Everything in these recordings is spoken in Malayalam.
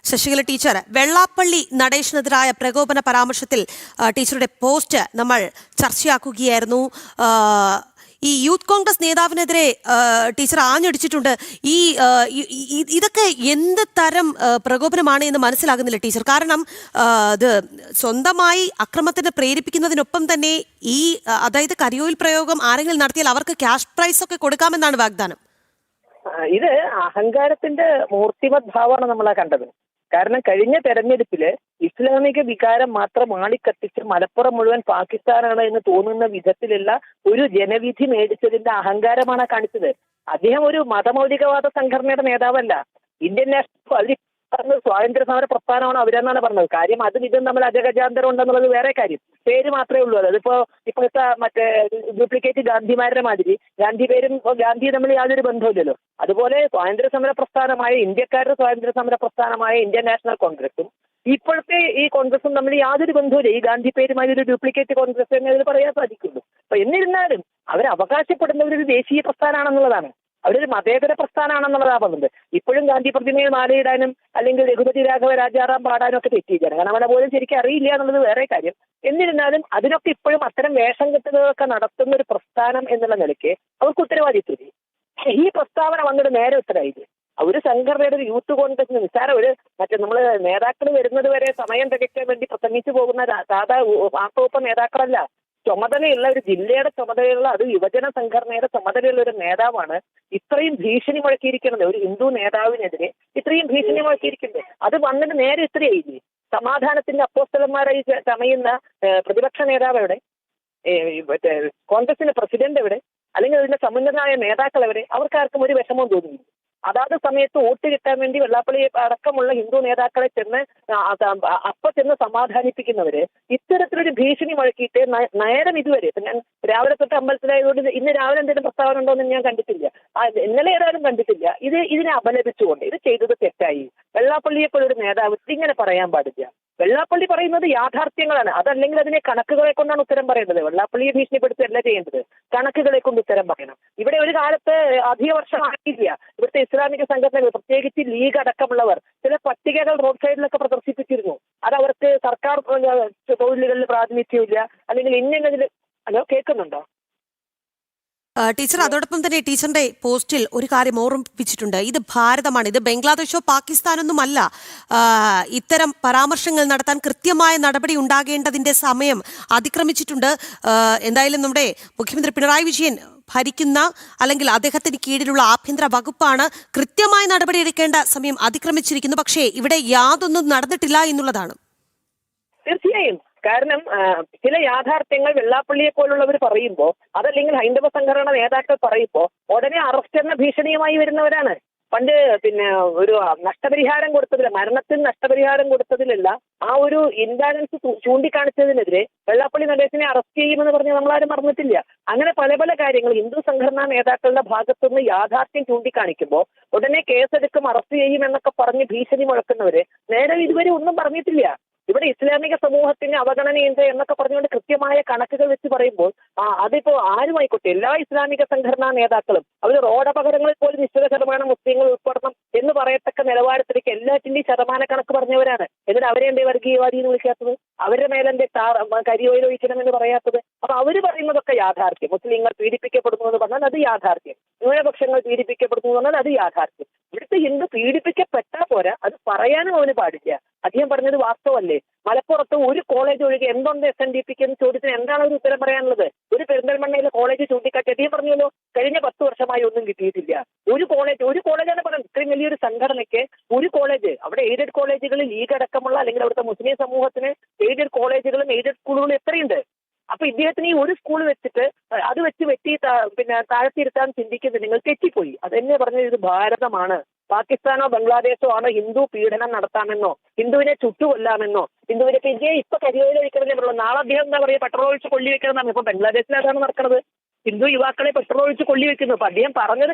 ശശികല ടീച്ചർ, വെള്ളാപ്പള്ളി നടേശനെതിരായ പ്രകോപന പരാമർശത്തിൽ ടീച്ചറുടെ പോസ്റ്റ് നമ്മൾ ചർച്ചയാക്കുകയായിരുന്നു. ഈ യൂത്ത് കോൺഗ്രസ് നേതാവിനെതിരെ ടീച്ചർ ആഞ്ഞടിച്ചിട്ടുണ്ട്. ഇതൊക്കെ എന്ത് തരം പ്രകോപനമാണ് എന്ന് മനസ്സിലാകുന്നില്ല ടീച്ചർ. കാരണം ഇത് സ്വന്തമായി അക്രമത്തിന് പ്രേരിപ്പിക്കുന്നതിനൊപ്പം തന്നെ അതായത് കരിയോയിൽ പ്രയോഗം ആരെങ്കിലും നടത്തിയാൽ അവർക്ക് ക്യാഷ് പ്രൈസ് ഒക്കെ കൊടുക്കാമെന്നാണ് വാഗ്ദാനം. ഇത് അഹങ്കാരത്തിന്റെ മൂർത്തിമത് ഭാവമാണ് നമ്മളാ കണ്ടത്. കാരണം കഴിഞ്ഞ തെരഞ്ഞെടുപ്പില് ഇസ്ലാമിക വികാരം മാത്രം ആളിക്കത്തിച്ച് മലപ്പുറം മുഴുവൻ പാകിസ്ഥാനാണ് എന്ന് തോന്നുന്ന വിധത്തിലുള്ള ഒരു ജനവിധി മേടിച്ചതിന്റെ അഹങ്കാരമാണ് കാണിച്ചത്. അദ്ദേഹം ഒരു മതമൗലികവാദ സംഘടനയുടെ നേതാവല്ല. ഇന്ത്യൻ നാഷണൽ സ്വാതന്ത്ര്യ സമര പ്രസ്ഥാനമാണ് അവരെന്നാണ് പറഞ്ഞത്. കാര്യം അതും ഇതും നമ്മൾ അജഗജാന്തരം ഉണ്ടെന്നുള്ളത് വേറെ കാര്യം. പേര് മാത്രമേ ഉള്ളൂ. ഇപ്പോഴത്തെ മറ്റേ ഡ്യൂപ്ലിക്കേറ്റ് ഗാന്ധിമാരുടെ മാതിരി ഗാന്ധി പേരും ഗാന്ധി തമ്മിൽ യാതൊരു ബന്ധവുമില്ലല്ലോ. അതുപോലെ സ്വാതന്ത്ര്യ സമര പ്രസ്ഥാനമായ ഇന്ത്യക്കാരുടെ സ്വാതന്ത്ര്യ സമര പ്രസ്ഥാനമായ ഇന്ത്യൻ നാഷണൽ കോൺഗ്രസും ഇപ്പോഴത്തെ ഈ കോൺഗ്രസും തമ്മിൽ യാതൊരു ബന്ധവുമില്ല. ഈ ഗാന്ധി പേരുമായി ഒരു ഡ്യൂപ്ലിക്കേറ്റ് കോൺഗ്രസ് എന്ന് അതിൽ പറയാൻ സാധിക്കുള്ളൂ. അപ്പൊ എന്നിരുന്നാലും അവർ അവകാശപ്പെടുന്നവരൊരു ദേശീയ പ്രസ്ഥാനമാണെന്നുള്ളതാണ്. അവരൊരു മതേതര പ്രസ്ഥാനമാണെന്നുള്ളതാണ് പറഞ്ഞത്. ഇപ്പോഴും ഗാന്ധി പ്രതിമയിൽ മാലയിടാനും അല്ലെങ്കിൽ രഘുപതി രാഘവ രാജാറാം പാടാനും ഒക്കെ തെറ്റിയിരിക്കുകയാണ്. കാരണം അവനെ പോലും ശരിക്കും അറിയില്ല എന്നുള്ളത് വേറെ കാര്യം. എന്നിരുന്നാലും അതിനൊക്കെ ഇപ്പോഴും അത്തരം വേഷം കെട്ടുന്നതൊക്കെ നടത്തുന്ന ഒരു പ്രസ്ഥാനം എന്നുള്ള നിലയ്ക്ക് അവർക്ക് ഉത്തരവാദിത്വം. ഈ പ്രസ്താവന വന്നിട്ട് നേരെ ഉത്തരവാദിത് ഒരു സംഘടനയുടെ ഒരു യൂത്ത് കോൺഗ്രസിന് നിസ്സാരം നമ്മള് നേതാക്കൾ വരുന്നത് വരെ സമയം തികയ്ക്കാൻ വേണ്ടി പ്രസംഗിച്ചു പോകുന്ന സാധാ ആട്ടോപ്പ നേതാക്കളല്ല. ചുമതലയുള്ള ഒരു ജില്ലയുടെ ചുമതലയുള്ള അത് യുവജന സംഘടനയുടെ ചുമതലയുള്ള ഒരു നേതാവാണ് ഇത്രയും ഭീഷണി മുഴക്കിയിരിക്കുന്നത്. ഒരു ഹിന്ദു നേതാവിനെതിരെ ഇത്രയും ഭീഷണി മുഴക്കിയിരിക്കുന്നത് അത് വന്നിട്ട് നേരെ ഇത്രയായില്ലേ. സമാധാനത്തിന്റെ അപ്പോസ്തലന്മാരായി ചമയുന്ന പ്രതിപക്ഷ നേതാവ് എവിടെ? കോൺഗ്രസിന്റെ പ്രസിഡന്റ് എവിടെ? അല്ലെങ്കിൽ അതിന്റെ സമുന്നതനായ നേതാക്കൾ എവിടെ? അവർക്കാർക്കും ഒരു വിഷമവും തോന്നുന്നു. അതാത് സമയത്ത് വോട്ട് കിട്ടാൻ വേണ്ടി വെള്ളാപ്പള്ളി അടക്കമുള്ള ഹിന്ദു നേതാക്കളെ ചെന്ന് സമാധാനിപ്പിക്കുന്നവര് ഇത്തരത്തിലൊരു ഭീഷണി മുഴക്കിയിട്ട് നേരം ഇതുവരെ ഞാൻ രാവിലെ തൊട്ട് അമ്പലത്തിലായതുകൊണ്ട് ഇന്ന് രാവിലെ എന്തെങ്കിലും പ്രസ്താവന ഉണ്ടോ എന്ന് ഞാൻ കണ്ടിട്ടില്ല. ഇന്നലെ ഏതായാലും കണ്ടിട്ടില്ല. ഇതിനെ അപലപിച്ചുകൊണ്ട് ഇത് ചെയ്തത് തെറ്റായി. വെള്ളാപ്പള്ളിയെ പോലെ ഒരു നേതാവ് ഇങ്ങനെ പറയാൻ പാടില്ല. വെള്ളാപ്പള്ളി പറയുന്നത് യാഥാർത്ഥ്യങ്ങളാണ്. അതല്ലെങ്കിൽ അതിനെ കണക്കുകളെ കൊണ്ടാണ് ഉത്തരം പറയേണ്ടത്. വെള്ളാപ്പള്ളിയെ ഭീഷണിപ്പെടുത്തുകയല്ല ചെയ്യേണ്ടത്, കണക്കുകളെ കൊണ്ട് ഉത്തരം പറയണം. ഇവിടെ ഒരു കാലത്ത് അധിക വർഷമായില്ല ഇവിടുത്തെ ഇസ്ലാമിക സംഘടനകൾ, പ്രത്യേകിച്ച് ലീഗ് അടക്കമുള്ളവർ ചില പട്ടികകൾ റോഡ് സൈഡിലൊക്കെ പ്രദർശിപ്പിച്ചിരുന്നു. അതവർക്ക് സർക്കാർ തൊഴിലുകളിൽ പ്രാതിനിധ്യമില്ല അല്ലെങ്കിൽ ഇന്നതിൽ. ഹലോ, കേൾക്കുന്നുണ്ടോ ടീച്ചർ? അതോടൊപ്പം തന്നെ ടീച്ചറിന്റെ പോസ്റ്റിൽ ഒരു കാര്യം ഓർമ്മിപ്പിച്ചിട്ടുണ്ട്. ഇത് ഭാരതമാണ്, ഇത് ബംഗ്ലാദേശോ പാകിസ്ഥാനൊന്നും അല്ല. ഇത്തരം പരാമർശങ്ങൾ നടത്താൻ കൃത്യമായ നടപടി ഉണ്ടാകേണ്ടതിന്റെ സമയം അതിക്രമിച്ചിട്ടുണ്ട്. എന്തായാലും നമ്മുടെ മുഖ്യമന്ത്രി പിണറായി വിജയൻ ഭരിക്കുന്ന അല്ലെങ്കിൽ അദ്ദേഹത്തിന് കീഴിലുള്ള ആഭ്യന്തര വകുപ്പാണ് കൃത്യമായ നടപടി എടുക്കേണ്ട സമയം അതിക്രമിച്ചിരിക്കുന്നു. പക്ഷേ ഇവിടെ യാതൊന്നും നടന്നിട്ടില്ല എന്നുള്ളതാണ്. തീർച്ചയായും. കാരണം ചില യാഥാർത്ഥ്യങ്ങൾ വെള്ളാപ്പള്ളിയെ പോലുള്ളവർ പറയുമ്പോൾ, അതല്ലെങ്കിൽ ഹൈന്ദവ സംഘടന നേതാക്കൾ പറയുമ്പോൾ ഉടനെ അറസ്റ്റ് എന്ന ഭീഷണിയുമായി വരുന്നവരാണ്. പണ്ട് ഒരു നഷ്ടപരിഹാരം കൊടുത്തതിൽ, മരണത്തിന് നഷ്ടപരിഹാരം കൊടുത്തതിലല്ല ആ ഒരു ഇംബാലൻസ് ചൂണ്ടിക്കാണിച്ചതിനെതിരെ വെള്ളാപ്പള്ളി നടേശനെ അറസ്റ്റ് ചെയ്യുമെന്ന് പറഞ്ഞ് നമ്മളാരും മറന്നിട്ടില്ല. അങ്ങനെ പല പല കാര്യങ്ങൾ ഹിന്ദു സംഘടനാ നേതാക്കളുടെ ഭാഗത്തുനിന്ന് യാഥാർത്ഥ്യം ചൂണ്ടിക്കാണിക്കുമ്പോൾ ഉടനെ കേസെടുക്കും, അറസ്റ്റ് ചെയ്യും എന്നൊക്കെ പറഞ്ഞ് ഭീഷണി മുഴക്കുന്നവര് നേരെ ഇതുവരെ ഒന്നും പറഞ്ഞിട്ടില്ല. ഇവിടെ ഇസ്ലാമിക സമൂഹത്തിന് അവഗണനയുണ്ട് എന്നൊക്കെ പറഞ്ഞുകൊണ്ട് കൃത്യമായ കണക്കുകൾ വെച്ച് പറയുമ്പോൾ അതിപ്പോ ആരുമായിക്കോട്ടെ, എല്ലാ ഇസ്ലാമിക സംഘടനാ നേതാക്കളും അവർ റോഡപകടങ്ങളിൽ പോലും നിശ്ചിത ശതമാനം മുസ്ലിങ്ങൾ ഉൾപ്പെടണം എന്ന് പറയത്തക്ക നിലവാരത്തിലേക്ക് എല്ലാറ്റിന്റെയും ശതമാന കണക്ക് പറഞ്ഞവരാണ്. എന്നിട്ട് അവരെ എന്തേ വർഗീയവാദി എന്ന് വിളിക്കാത്തത്? അവരുടെ മേലെന്തേ കരിയോയിൽ ഒഴിക്കണം എന്ന് പറയാത്തത്? അപ്പൊ അവര് പറയുന്നതൊക്കെ യാഥാർത്ഥ്യം. മുസ്ലിങ്ങൾ പീഡിപ്പിക്കപ്പെടുന്നു എന്ന് പറഞ്ഞാൽ അത് യാഥാർത്ഥ്യം. ന്യൂനപക്ഷങ്ങൾ പീഡിപ്പിക്കപ്പെടുന്നു എന്ന് പറഞ്ഞാൽ അത് യാഥാർത്ഥ്യം. ഇവിടുത്തെ ഹിന്ദു പീഡിപ്പിക്കപ്പെട്ടാൽ പോരാ, അത് പറയാനും അവന് പാടില്ല. അദ്ദേഹം പറഞ്ഞത് വാസ്തവല്ലേ? മലപ്പുറത്ത് ഒരു കോളേജ് ഒഴികെ എന്തുണ്ട് SNDPക്ക് എന്ന് ചോദ്യത്തിന് എന്താണ് ഒരു ഉത്തരം പറയാനുള്ളത്? ഒരു പെരിന്തൽമണ്ണയിലെ കോളേജ് ചൂണ്ടിക്കാട്ടി അദ്ദേഹം പറഞ്ഞല്ലോ കഴിഞ്ഞ 10 വർഷമായി ഒന്നും കിട്ടിയിട്ടില്ല. ഒരു കോളേജാണ് പറയുന്നത്. ഇത്രയും വലിയൊരു സംഘടനയ്ക്ക് ഒരു കോളേജ്, അവിടെ എയ്ഡഡ് കോളേജുകളിൽ ലീഗ് അടക്കമുള്ള അല്ലെങ്കിൽ അവിടുത്തെ മുസ്ലിം സമൂഹത്തിന് എയ്ഡഡ് കോളേജുകളും എയ്ഡഡ് സ്കൂളുകളും എത്രയുണ്ട്? അപ്പൊ ഇദ്ദേഹത്തിന് ഈ ഒരു സ്കൂൾ വെച്ചിട്ട് അത് വെച്ച് താഴ്ത്തിയിരുത്താൻ ചിന്തിക്കുന്നത് നിങ്ങൾ തെറ്റിപ്പോയി. അതെന്നെ പറഞ്ഞത് ഇത് ഭാരതമാണ്. പാകിസ്ഥാനോ ബംഗ്ലാദേശോ ആണ് ഹിന്ദു പീഡനം നടത്താമെന്നോ ഹിന്ദുവിനെ ചുട്ടുകൊല്ലാമെന്നോ ഹിന്ദുവിനെ ഇപ്പൊ കരിയോയിൽ ഒഴിക്കണമെന്നേ പറയുള്ളൂ. നാളെ അദ്ദേഹം എന്താ പറയുക, പെട്രോൾ ഒഴിച്ച് കൊള്ളി വെക്കണമെന്നാണ്. ഇപ്പൊ ബംഗ്ലാദേശിൽ അതാണ് നടക്കുന്നത്. ഹിന്ദു യുവാക്കളെ പെട്രോൾ ഒഴിച്ച് കൊള്ളി വെക്കുന്നു. അപ്പൊ അദ്ദേഹം പറഞ്ഞത്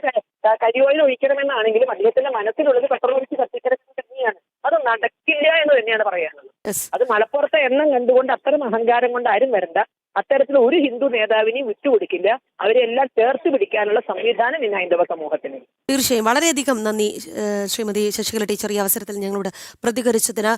കരിയോയിൽ ഒഴിക്കണമെന്നാണെങ്കിലും അദ്ദേഹത്തിന്റെ മനസ്സിലുള്ളത് പെട്രോൾ ഒഴിച്ച് കത്തിക്കിടക്കുന്നത് തന്നെയാണ്. അത് നടക്കില്ല എന്ന് തന്നെയാണ് പറയാനുള്ളത്. അത് മലപ്പുറത്തെ എണ്ണം കണ്ടുകൊണ്ട് അത്തരം അഹങ്കാരം കൊണ്ട് ആരും വരണ്ട. അത്തരത്തിൽ ഒരു ഹിന്ദു നേതാവിനെയും വിട്ടുകൊടുക്കില്ല. അവരെല്ലാം ചേർത്ത് പിടിക്കാനുള്ള സംവിധാനം ഇന്ന് ഹൈന്ദവ സമൂഹത്തിന്. തീർച്ചയായും വളരെയധികം നന്ദി ശ്രീമതി ശശികല ടീച്ചർ ഈ അവസരത്തിൽ ഞങ്ങളോട് പ്രതികരിച്ചതിന്.